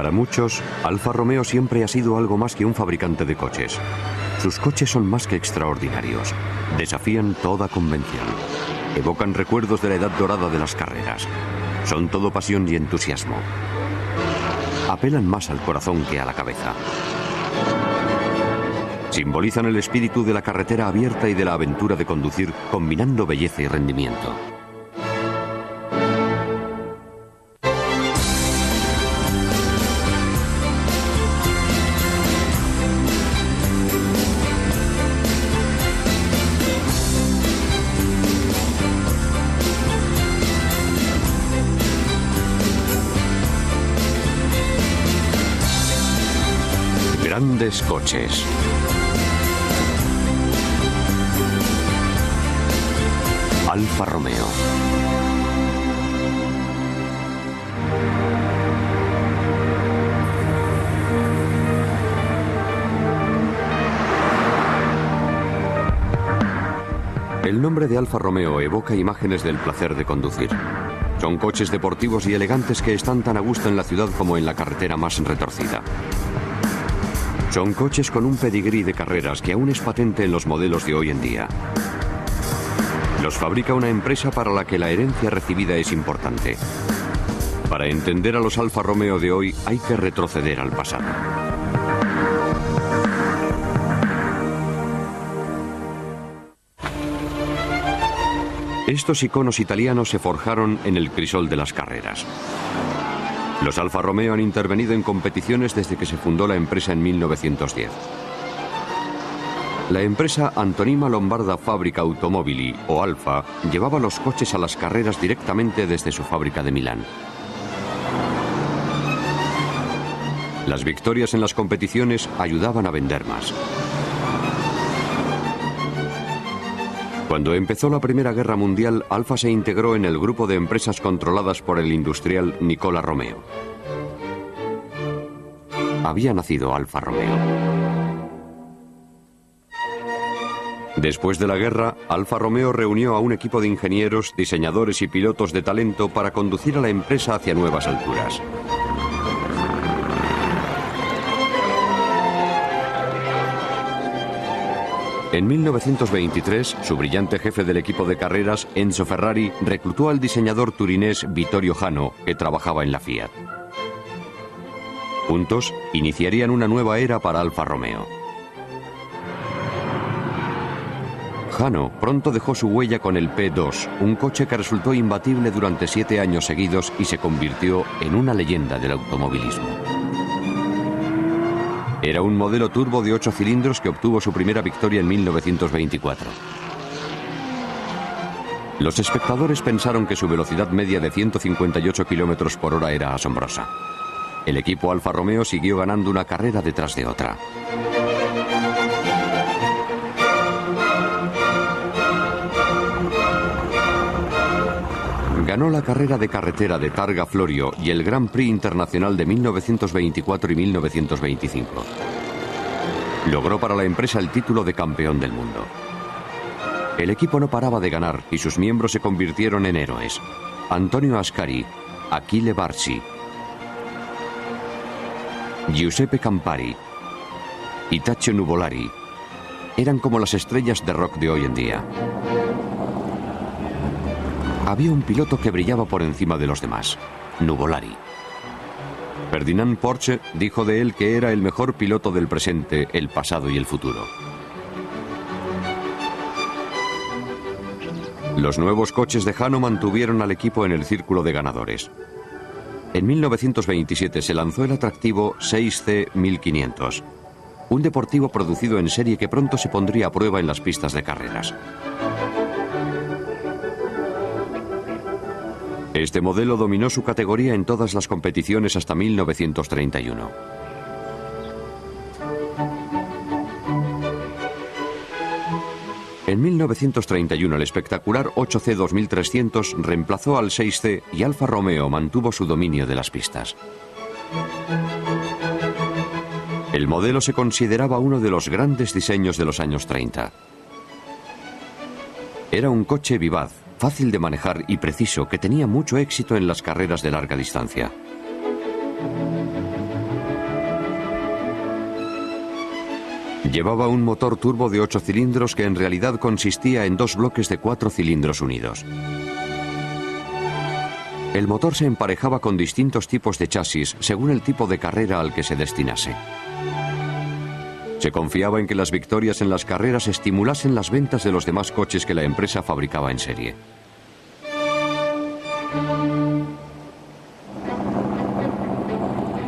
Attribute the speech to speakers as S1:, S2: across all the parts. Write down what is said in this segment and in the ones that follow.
S1: Para muchos, Alfa Romeo siempre ha sido algo más que un fabricante de coches. Sus coches son más que extraordinarios. Desafían toda convención. Evocan recuerdos de la edad dorada de las carreras. Son todo pasión y entusiasmo. Apelan más al corazón que a la cabeza. Simbolizan el espíritu de la carretera abierta y de la aventura de conducir, combinando belleza y rendimiento. Grandes coches. Alfa Romeo. El nombre de Alfa Romeo evoca imágenes del placer de conducir. Son coches deportivos y elegantes que están tan a gusto en la ciudad como en la carretera más retorcida. Son coches con un pedigrí de carreras que aún es patente en los modelos de hoy en día. Los fabrica una empresa para la que la herencia recibida es importante. Para entender a los Alfa Romeo de hoy hay que retroceder al pasado. Estos iconos italianos se forjaron en el crisol de las carreras. Los Alfa Romeo han intervenido en competiciones desde que se fundó la empresa en 1910. La empresa Antonima Lombarda Fabbrica Automobili, o Alfa, llevaba los coches a las carreras directamente desde su fábrica de Milán. Las victorias en las competiciones ayudaban a vender más. Cuando empezó la Primera Guerra Mundial, Alfa se integró en el grupo de empresas controladas por el industrial Nicola Romeo. Había nacido Alfa Romeo. Después de la guerra, Alfa Romeo reunió a un equipo de ingenieros, diseñadores y pilotos de talento para conducir a la empresa hacia nuevas alturas. En 1923, su brillante jefe del equipo de carreras, Enzo Ferrari, reclutó al diseñador turinés Vittorio Jano, que trabajaba en la Fiat. Juntos, iniciarían una nueva era para Alfa Romeo. Jano pronto dejó su huella con el P2, un coche que resultó imbatible durante 7 años seguidos y se convirtió en una leyenda del automovilismo. Era un modelo turbo de 8 cilindros que obtuvo su primera victoria en 1924. Los espectadores pensaron que su velocidad media de 158 km por hora era asombrosa. El equipo Alfa Romeo siguió ganando una carrera detrás de otra. Ganó la carrera de carretera de Targa Florio y el Grand Prix Internacional de 1924 y 1925. Logró para la empresa el título de campeón del mundo. El equipo no paraba de ganar y sus miembros se convirtieron en héroes. Antonio Ascari, Achille Barsi, Giuseppe Campari y Taccio Nuvolari eran como las estrellas de rock de hoy en día. Había un piloto que brillaba por encima de los demás, Nuvolari. Ferdinand Porsche dijo de él que era el mejor piloto del presente, el pasado y el futuro. Los nuevos coches de Jano mantuvieron al equipo en el círculo de ganadores. En 1927 se lanzó el atractivo 6C 1500, un deportivo producido en serie que pronto se pondría a prueba en las pistas de carreras. Este modelo dominó su categoría en todas las competiciones hasta 1931. En 1931 el espectacular 8C 2300 reemplazó al 6C y Alfa Romeo mantuvo su dominio de las pistas. El modelo se consideraba uno de los grandes diseños de los años 30. Era un coche vivaz, fácil de manejar y preciso que tenía mucho éxito en las carreras de larga distancia. Llevaba un motor turbo de 8 cilindros que en realidad consistía en 2 bloques de 4 cilindros unidos. El motor se emparejaba con distintos tipos de chasis según el tipo de carrera al que se destinase. Se confiaba en que las victorias en las carreras estimulasen las ventas de los demás coches que la empresa fabricaba en serie.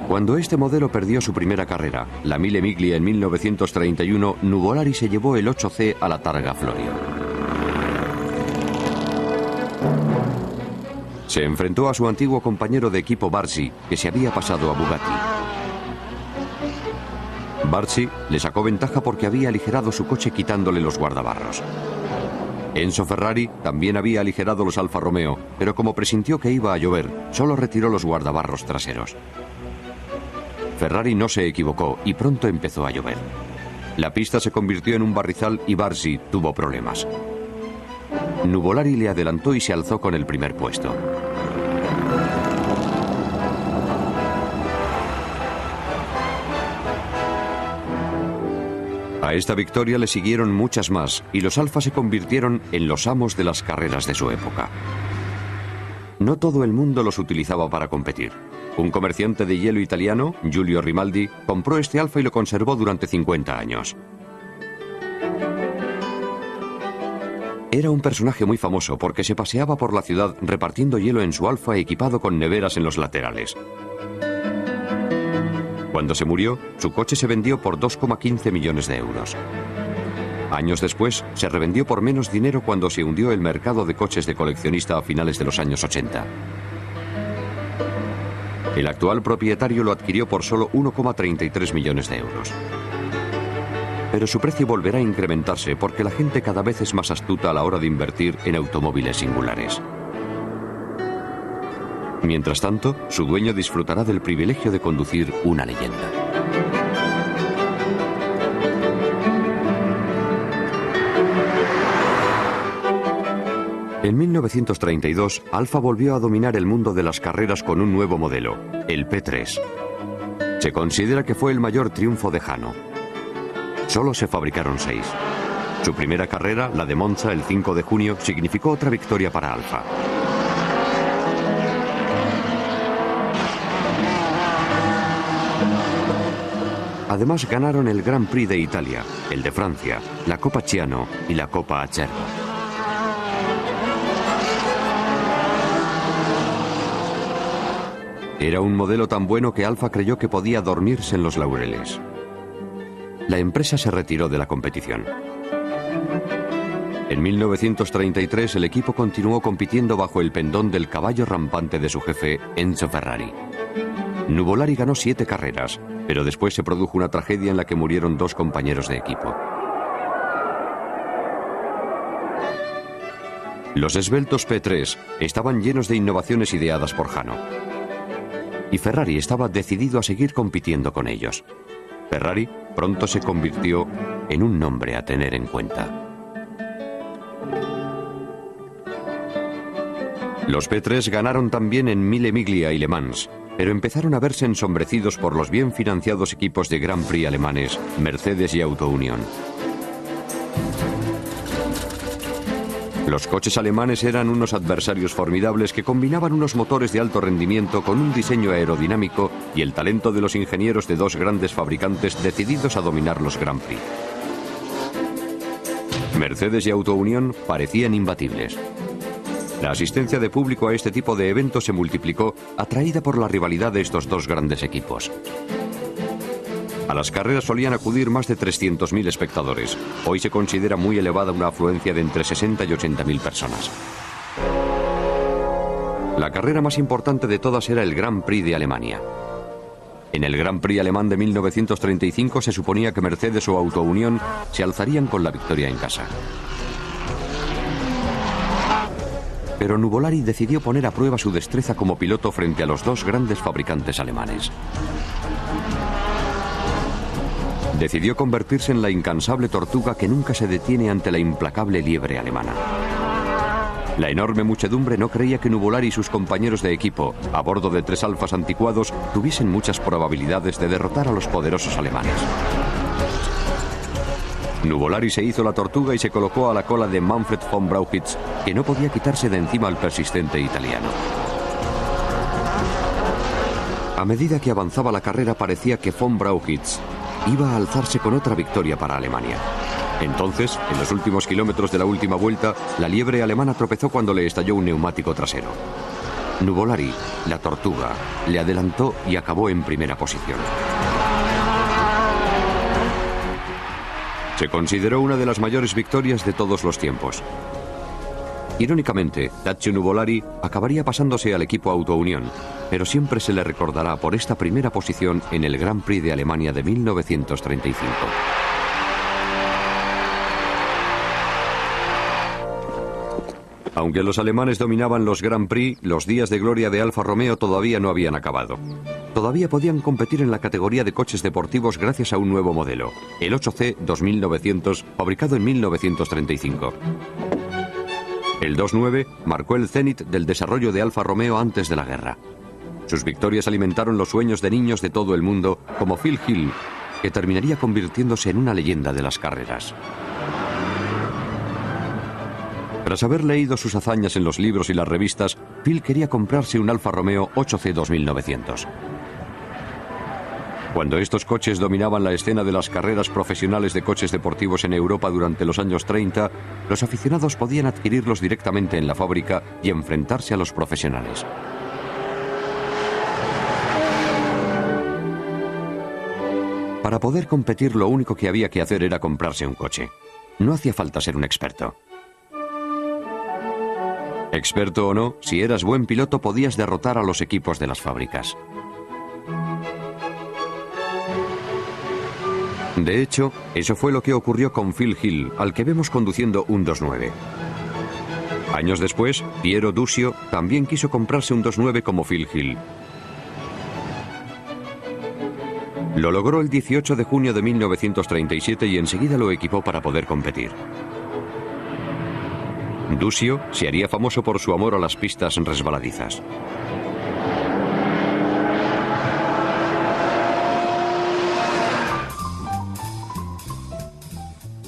S1: Cuando este modelo perdió su primera carrera, la Mille Miglia en 1931, Nuvolari se llevó el 8C a la Targa Florio. Se enfrentó a su antiguo compañero de equipo Barsi, que se había pasado a Bugatti. Barsi le sacó ventaja porque había aligerado su coche quitándole los guardabarros. Enzo Ferrari también había aligerado los Alfa Romeo, pero como presintió que iba a llover, solo retiró los guardabarros traseros. Ferrari no se equivocó y pronto empezó a llover. La pista se convirtió en un barrizal y Barsi tuvo problemas. Nuvolari le adelantó y se alzó con el primer puesto. A esta victoria le siguieron muchas más y los Alfa se convirtieron en los amos de las carreras de su época. No todo el mundo los utilizaba para competir. Un comerciante de hielo italiano, Giulio Rimaldi, compró este Alfa y lo conservó durante 50 años. Era un personaje muy famoso porque se paseaba por la ciudad repartiendo hielo en su Alfa equipado con neveras en los laterales. Cuando se murió, su coche se vendió por 2,15 millones de euros. Años después, se revendió por menos dinero cuando se hundió el mercado de coches de coleccionista a finales de los años 80. El actual propietario lo adquirió por solo 1,33 millones de euros. Pero su precio volverá a incrementarse porque la gente cada vez es más astuta a la hora de invertir en automóviles singulares. Mientras tanto, su dueño disfrutará del privilegio de conducir una leyenda. En 1932, Alfa volvió a dominar el mundo de las carreras con un nuevo modelo, el P3. Se considera que fue el mayor triunfo de Jano. Solo se fabricaron 6. Su primera carrera, la de Monza, el 5 de junio, significó otra victoria para Alfa. Además ganaron el Grand Prix de Italia, el de Francia, la Copa Ciano y la Copa Acerbo. Era un modelo tan bueno que Alfa creyó que podía dormirse en los laureles. La empresa se retiró de la competición. En 1933 el equipo continuó compitiendo bajo el pendón del caballo rampante de su jefe, Enzo Ferrari. Nuvolari ganó 7 carreras, pero después se produjo una tragedia en la que murieron 2 compañeros de equipo. Los esbeltos P3 estaban llenos de innovaciones ideadas por Jano. Y Ferrari estaba decidido a seguir compitiendo con ellos. Ferrari pronto se convirtió en un nombre a tener en cuenta. Los P3 ganaron también en Mille Miglia y Le Mans, pero empezaron a verse ensombrecidos por los bien financiados equipos de Grand Prix alemanes, Mercedes y Auto Union. Los coches alemanes eran unos adversarios formidables que combinaban unos motores de alto rendimiento con un diseño aerodinámico y el talento de los ingenieros de 2 grandes fabricantes decididos a dominar los Grand Prix. Mercedes y Auto Union parecían imbatibles. La asistencia de público a este tipo de eventos se multiplicó, atraída por la rivalidad de estos 2 grandes equipos. A las carreras solían acudir más de 300.000 espectadores. Hoy se considera muy elevada una afluencia de entre 60 y 80.000 personas. La carrera más importante de todas era el Grand Prix de Alemania. En el Grand Prix alemán de 1935 se suponía que Mercedes o Auto Union se alzarían con la victoria en casa. Pero Nuvolari decidió poner a prueba su destreza como piloto frente a los 2 grandes fabricantes alemanes. Decidió convertirse en la incansable tortuga que nunca se detiene ante la implacable liebre alemana. La enorme muchedumbre no creía que Nuvolari y sus compañeros de equipo, a bordo de 3 Alfas anticuados, tuviesen muchas probabilidades de derrotar a los poderosos alemanes. Nuvolari se hizo la tortuga y se colocó a la cola de Manfred von Brauchitsch, que no podía quitarse de encima al persistente italiano. A medida que avanzaba la carrera parecía que von Brauchitsch iba a alzarse con otra victoria para Alemania. Entonces, en los últimos kilómetros de la última vuelta, la liebre alemana tropezó cuando le estalló un neumático trasero. Nuvolari, la tortuga, le adelantó y acabó en primera posición. Se consideró una de las mayores victorias de todos los tiempos. Irónicamente, Tadzio Nuvolari acabaría pasándose al equipo Auto Unión, pero siempre se le recordará por esta primera posición en el Grand Prix de Alemania de 1935. Aunque los alemanes dominaban los Grand Prix, los días de gloria de Alfa Romeo todavía no habían acabado. Todavía podían competir en la categoría de coches deportivos gracias a un nuevo modelo, el 8C 2900, fabricado en 1935. El 29 marcó el cenit del desarrollo de Alfa Romeo antes de la guerra. Sus victorias alimentaron los sueños de niños de todo el mundo, como Phil Hill, que terminaría convirtiéndose en una leyenda de las carreras. Tras haber leído sus hazañas en los libros y las revistas, Phil quería comprarse un Alfa Romeo 8C 2900. Cuando estos coches dominaban la escena de las carreras profesionales de coches deportivos en Europa durante los años 30, los aficionados podían adquirirlos directamente en la fábrica y enfrentarse a los profesionales. Para poder competir, lo único que había que hacer era comprarse un coche. No hacía falta ser un experto. Experto o no, si eras buen piloto podías derrotar a los equipos de las fábricas. De hecho, eso fue lo que ocurrió con Phil Hill, al que vemos conduciendo un 2.9. Años después, Piero Duccio también quiso comprarse un 2.9 como Phil Hill. Lo logró el 18 de junio de 1937 y enseguida lo equipó para poder competir. Duccio se haría famoso por su amor a las pistas resbaladizas.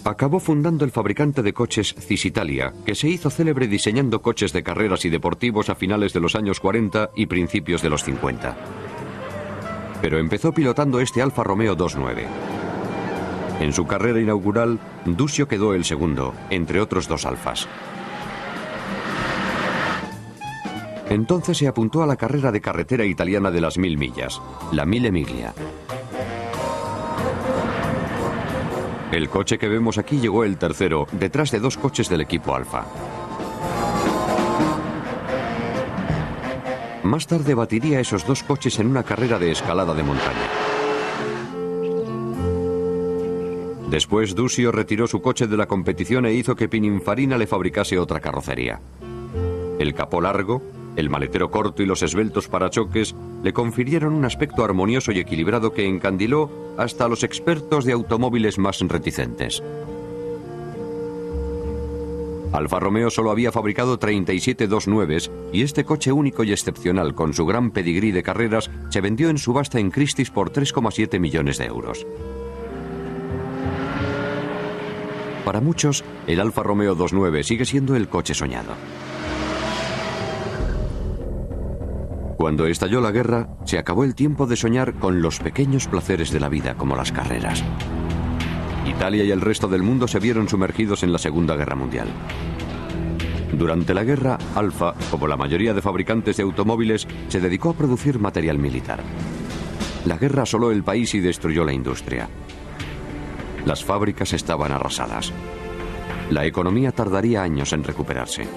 S1: Acabó fundando el fabricante de coches Cisitalia, que se hizo célebre diseñando coches de carreras y deportivos a finales de los años 40 y principios de los 50. Pero empezó pilotando este Alfa Romeo 2.9. En su carrera inaugural, Duccio quedó el segundo, entre otros dos Alfas. Entonces se apuntó a la carrera de carretera italiana de las 1000 millas, la Mille Miglia. El coche que vemos aquí llegó el tercero, detrás de dos coches del equipo Alfa. Más tarde batiría esos dos coches en una carrera de escalada de montaña. Después Duccio retiró su coche de la competición e hizo que Pininfarina le fabricase otra carrocería. El capó largo, el maletero corto y los esbeltos parachoques le confirieron un aspecto armonioso y equilibrado que encandiló hasta a los expertos de automóviles más reticentes. Alfa Romeo solo había fabricado 37 2.9s y este coche único y excepcional con su gran pedigrí de carreras se vendió en subasta en Christie's por 3,7 millones de euros. Para muchos, el Alfa Romeo 2.9 sigue siendo el coche soñado. Cuando estalló la guerra, se acabó el tiempo de soñar con los pequeños placeres de la vida, como las carreras. Italia y el resto del mundo se vieron sumergidos en la Segunda Guerra Mundial. Durante la guerra, Alfa, como la mayoría de fabricantes de automóviles, se dedicó a producir material militar. La guerra asoló el país y destruyó la industria. Las fábricas estaban arrasadas. La economía tardaría años en recuperarse.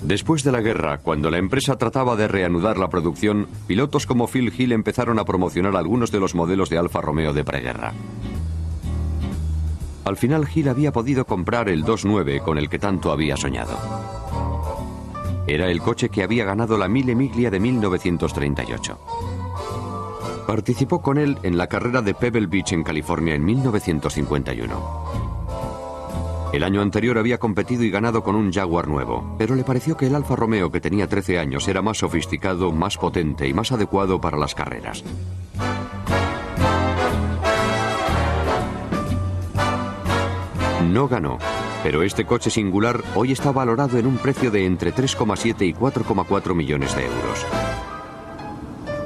S1: Después de la guerra, cuando la empresa trataba de reanudar la producción, pilotos como Phil Hill empezaron a promocionar algunos de los modelos de Alfa Romeo de preguerra. Al final, Hill había podido comprar el 2.9 con el que tanto había soñado. Era el coche que había ganado la Mille Miglia de 1938. Participó con él en la carrera de Pebble Beach en California en 1951. El año anterior había competido y ganado con un Jaguar nuevo, pero le pareció que el Alfa Romeo, que tenía 13 años, era más sofisticado, más potente y más adecuado para las carreras. No ganó, pero este coche singular hoy está valorado en un precio de entre 3,7 y 4,4 millones de euros.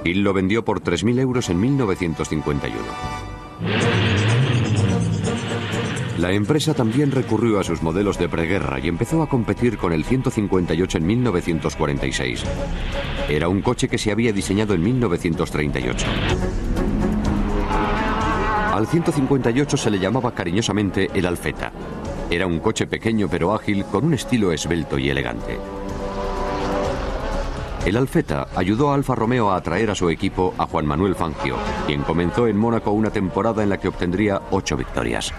S1: Hill lo vendió por 3.000 euros en 1951. La empresa también recurrió a sus modelos de preguerra y empezó a competir con el 158 en 1946. Era un coche que se había diseñado en 1938. Al 158 se le llamaba cariñosamente el Alfetta. Era un coche pequeño pero ágil, con un estilo esbelto y elegante. El Alfetta ayudó a Alfa Romeo a atraer a su equipo a Juan Manuel Fangio, quien comenzó en Mónaco una temporada en la que obtendría 8 victorias.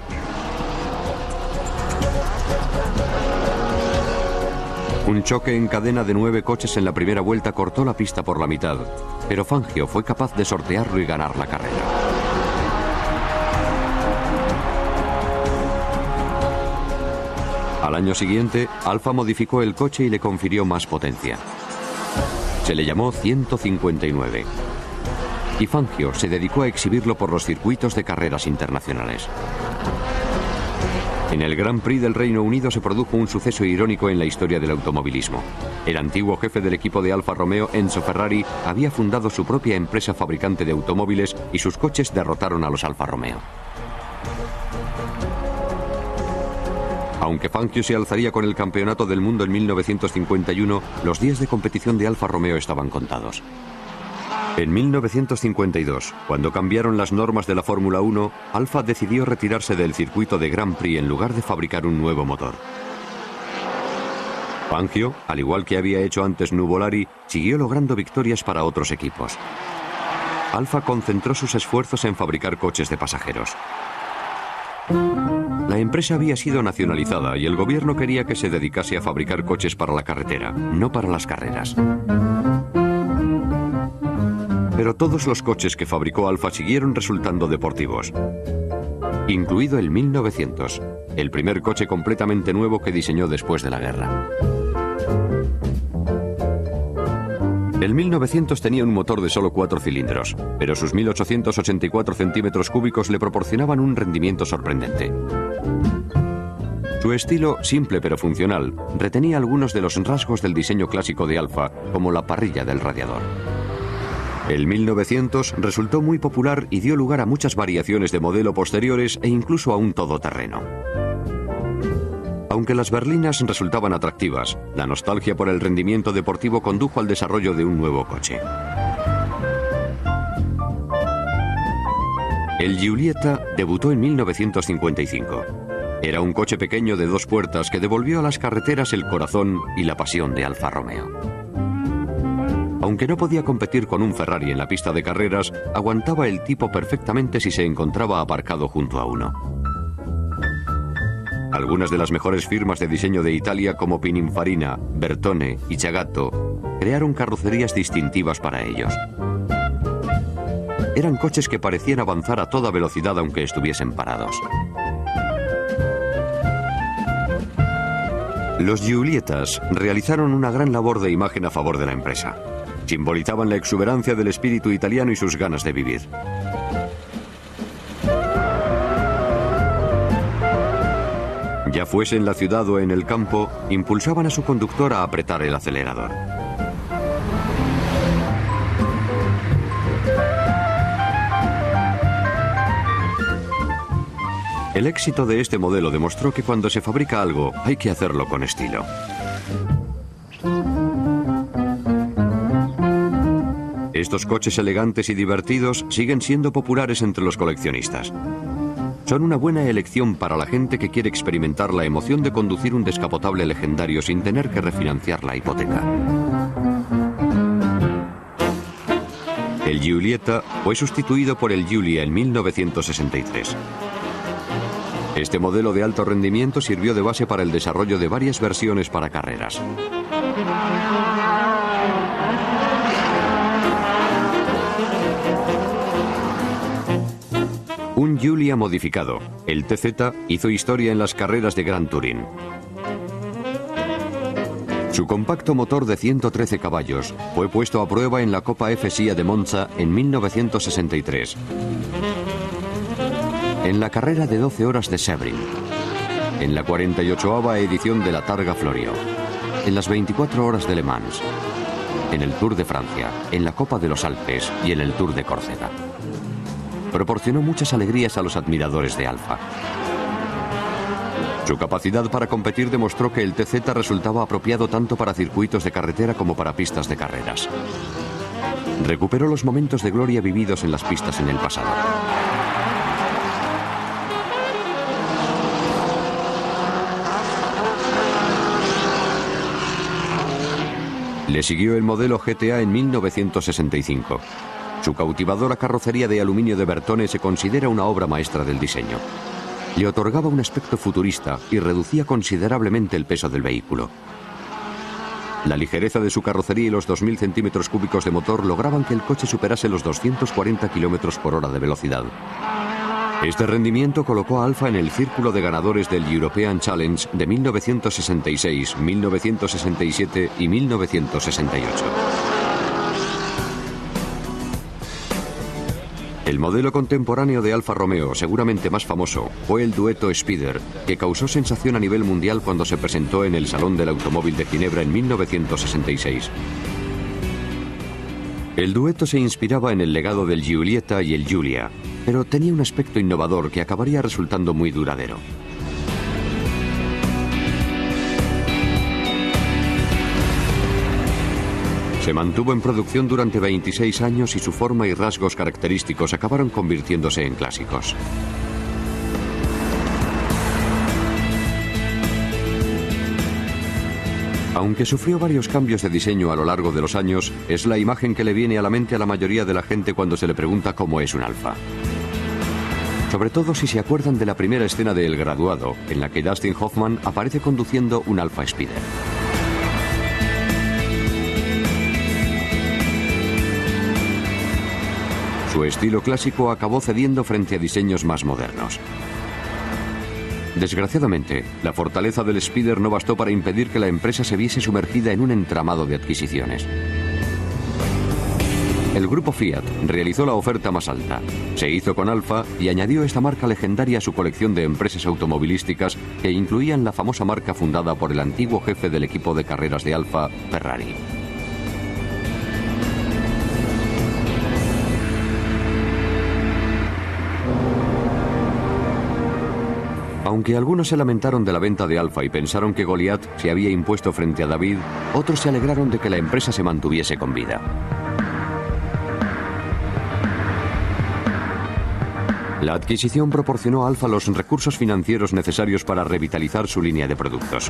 S1: Un choque en cadena de 9 coches en la primera vuelta cortó la pista por la mitad, pero Fangio fue capaz de sortearlo y ganar la carrera. Al año siguiente, Alfa modificó el coche y le confirió más potencia. Se le llamó 159. Y Fangio se dedicó a exhibirlo por los circuitos de carreras internacionales. En el Grand Prix del Reino Unido se produjo un suceso irónico en la historia del automovilismo. El antiguo jefe del equipo de Alfa Romeo, Enzo Ferrari, había fundado su propia empresa fabricante de automóviles y sus coches derrotaron a los Alfa Romeo. Aunque Fangio se alzaría con el campeonato del mundo en 1951, los días de competición de Alfa Romeo estaban contados. En 1952, cuando cambiaron las normas de la Fórmula 1, Alfa decidió retirarse del circuito de Grand Prix en lugar de fabricar un nuevo motor. Fangio, al igual que había hecho antes Nuvolari, siguió logrando victorias para otros equipos. Alfa concentró sus esfuerzos en fabricar coches de pasajeros. La empresa había sido nacionalizada y el gobierno quería que se dedicase a fabricar coches para la carretera, no para las carreras. Pero todos los coches que fabricó Alfa siguieron resultando deportivos, incluido el 1900, el primer coche completamente nuevo que diseñó después de la guerra. El 1900 tenía un motor de solo 4 cilindros, pero sus 1884 centímetros cúbicos le proporcionaban un rendimiento sorprendente. Su estilo, simple pero funcional, retenía algunos de los rasgos del diseño clásico de Alfa, como la parrilla del radiador. El 1900 resultó muy popular y dio lugar a muchas variaciones de modelo posteriores e incluso a un todoterreno. Aunque las berlinas resultaban atractivas, la nostalgia por el rendimiento deportivo condujo al desarrollo de un nuevo coche. El Giulietta debutó en 1955. Era un coche pequeño de 2 puertas que devolvió a las carreteras el corazón y la pasión de Alfa Romeo. Aunque no podía competir con un Ferrari en la pista de carreras, aguantaba el tipo perfectamente si se encontraba aparcado junto a uno. Algunas de las mejores firmas de diseño de Italia, como Pininfarina, Bertone y Chagato, crearon carrocerías distintivas para ellos. Eran coches que parecían avanzar a toda velocidad aunque estuviesen parados. Los Giuliettas realizaron una gran labor de imagen a favor de la empresa. Simbolizaban la exuberancia del espíritu italiano y sus ganas de vivir. Ya fuese en la ciudad o en el campo, impulsaban a su conductor a apretar el acelerador. El éxito de este modelo demostró que cuando se fabrica algo, hay que hacerlo con estilo. Estos coches elegantes y divertidos siguen siendo populares entre los coleccionistas. Son una buena elección para la gente que quiere experimentar la emoción de conducir un descapotable legendario sin tener que refinanciar la hipoteca. El Giulietta fue sustituido por el Giulia en 1963. Este modelo de alto rendimiento sirvió de base para el desarrollo de varias versiones para carreras. Un Giulia modificado, el TZ, hizo historia en las carreras de Gran Turín. Su compacto motor de 113 caballos fue puesto a prueba en la Copa FSIA de Monza en 1963, en la carrera de 12 horas de Sebring, en la 48ª edición de la Targa Florio, en las 24 horas de Le Mans, en el Tour de Francia, en la Copa de los Alpes y en el Tour de Córcega. Proporcionó muchas alegrías a los admiradores de Alfa. Su capacidad para competir demostró que el TZ resultaba apropiado tanto para circuitos de carretera como para pistas de carreras. Recuperó los momentos de gloria vividos en las pistas en el pasado. Le siguió el modelo GTA en 1965. Su cautivadora carrocería de aluminio de Bertone se considera una obra maestra del diseño. Le otorgaba un aspecto futurista y reducía considerablemente el peso del vehículo. La ligereza de su carrocería y los 2.000 centímetros cúbicos de motor lograban que el coche superase los 240 kilómetros por hora de velocidad. Este rendimiento colocó a Alfa en el círculo de ganadores del European Challenge de 1966, 1967 y 1968. El modelo contemporáneo de Alfa Romeo, seguramente más famoso, fue el Duetto Spider, que causó sensación a nivel mundial cuando se presentó en el Salón del Automóvil de Ginebra en 1966. El Duetto se inspiraba en el legado del Giulietta y el Giulia, pero tenía un aspecto innovador que acabaría resultando muy duradero. Se mantuvo en producción durante 26 años y su forma y rasgos característicos acabaron convirtiéndose en clásicos. Aunque sufrió varios cambios de diseño a lo largo de los años, es la imagen que le viene a la mente a la mayoría de la gente cuando se le pregunta cómo es un Alfa. Sobre todo si se acuerdan de la primera escena de El Graduado, en la que Dustin Hoffman aparece conduciendo un Alfa Spider. Su estilo clásico acabó cediendo frente a diseños más modernos. Desgraciadamente, la fortaleza del Spider no bastó para impedir que la empresa se viese sumergida en un entramado de adquisiciones. El grupo Fiat realizó la oferta más alta, se hizo con Alfa y añadió esta marca legendaria a su colección de empresas automovilísticas que incluían la famosa marca fundada por el antiguo jefe del equipo de carreras de Alfa, Ferrari. Aunque algunos se lamentaron de la venta de Alfa y pensaron que Goliat se había impuesto frente a David, otros se alegraron de que la empresa se mantuviese con vida. La adquisición proporcionó a Alfa los recursos financieros necesarios para revitalizar su línea de productos.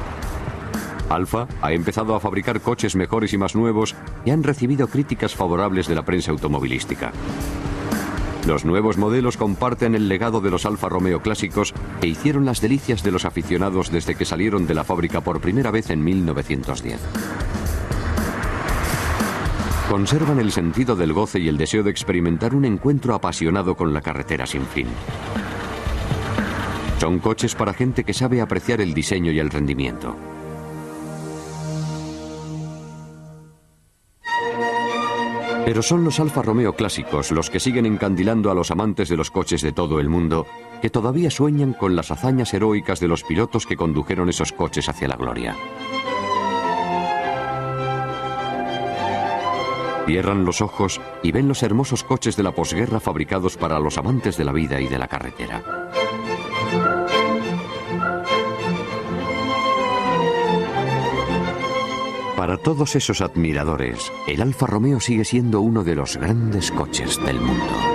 S1: Alfa ha empezado a fabricar coches mejores y más nuevos y han recibido críticas favorables de la prensa automovilística. Los nuevos modelos comparten el legado de los Alfa Romeo clásicos que hicieron las delicias de los aficionados desde que salieron de la fábrica por primera vez en 1910. Conservan el sentido del goce y el deseo de experimentar un encuentro apasionado con la carretera sin fin. Son coches para gente que sabe apreciar el diseño y el rendimiento. Pero son los Alfa Romeo clásicos los que siguen encandilando a los amantes de los coches de todo el mundo, que todavía sueñan con las hazañas heroicas de los pilotos que condujeron esos coches hacia la gloria. Cierran los ojos y ven los hermosos coches de la posguerra fabricados para los amantes de la vida y de la carretera. Para todos esos admiradores, el Alfa Romeo sigue siendo uno de los grandes coches del mundo.